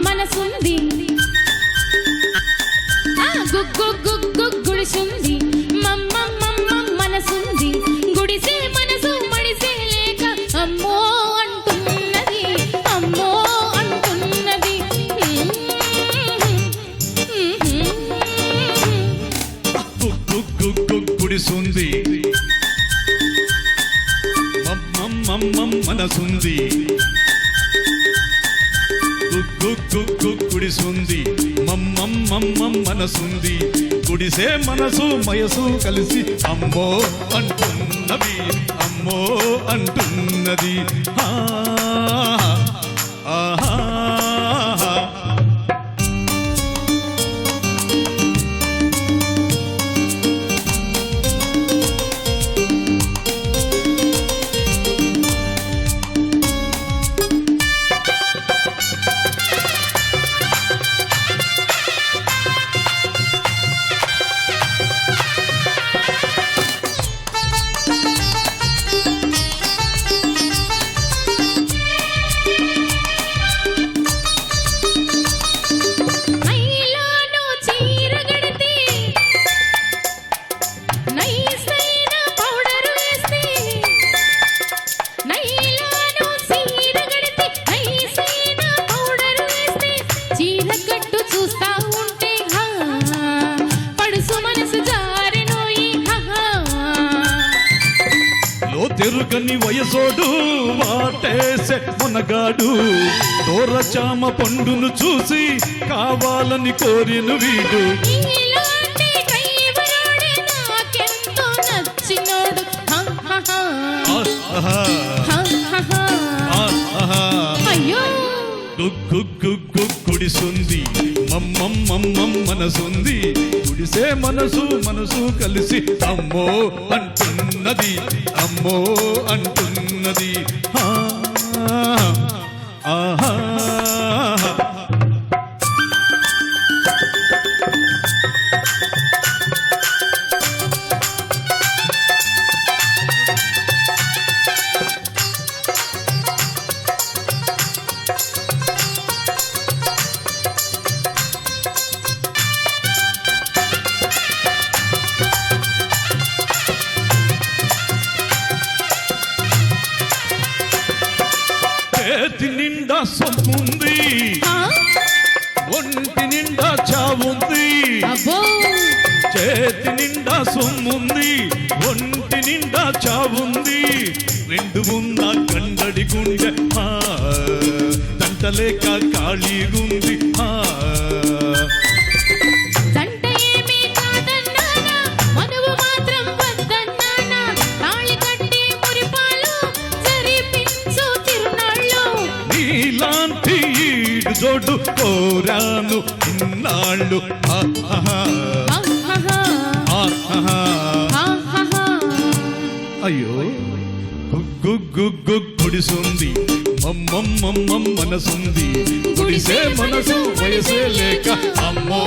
మనసుంది గుడిసుంది మనసుంది గుడిసే మనసు మడిసే లేక అమ్మో అంటున్నది అమ్మో అంటున్నది గుడిసుంది మనసుంది గుడిసుంది మనసుంది గుడిసే మనసు మయసు కలిసి అమ్మో అంటున్నది అమ్మో అంటున్నది తెరుగని వయసోడు వాటేసే మునగాడు దోరచామ పండును చూసి కావాలని కోరిన వీడు గుడిసుంది మనసుంది గుడిసే మనసు మనసు కలిసి అమ్మో అంటున్నది అమ్మో అంటున్నది ఆహా చేతి నిండా సొమ్ముంది ఒంటి నిండా చావుంది చేతి నిండా సొమ్ముంది ఒంటి నిండా చావుంది రెండు ఉన్న కండడి గుండె దంటలేక ఖాళీగుంది నీలాంటి ఈడు జోడు కోరాను ఇన్నాళ్ళు అయ్యో గుడిసుంది మనసుంది గుడిసే మనసు వయసే లేక అమ్మో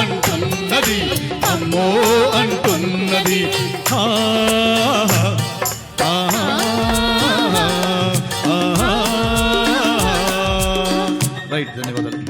అంటున్నది అమ్మో అంటున్నది రైట్ ధన్యవాదాలు.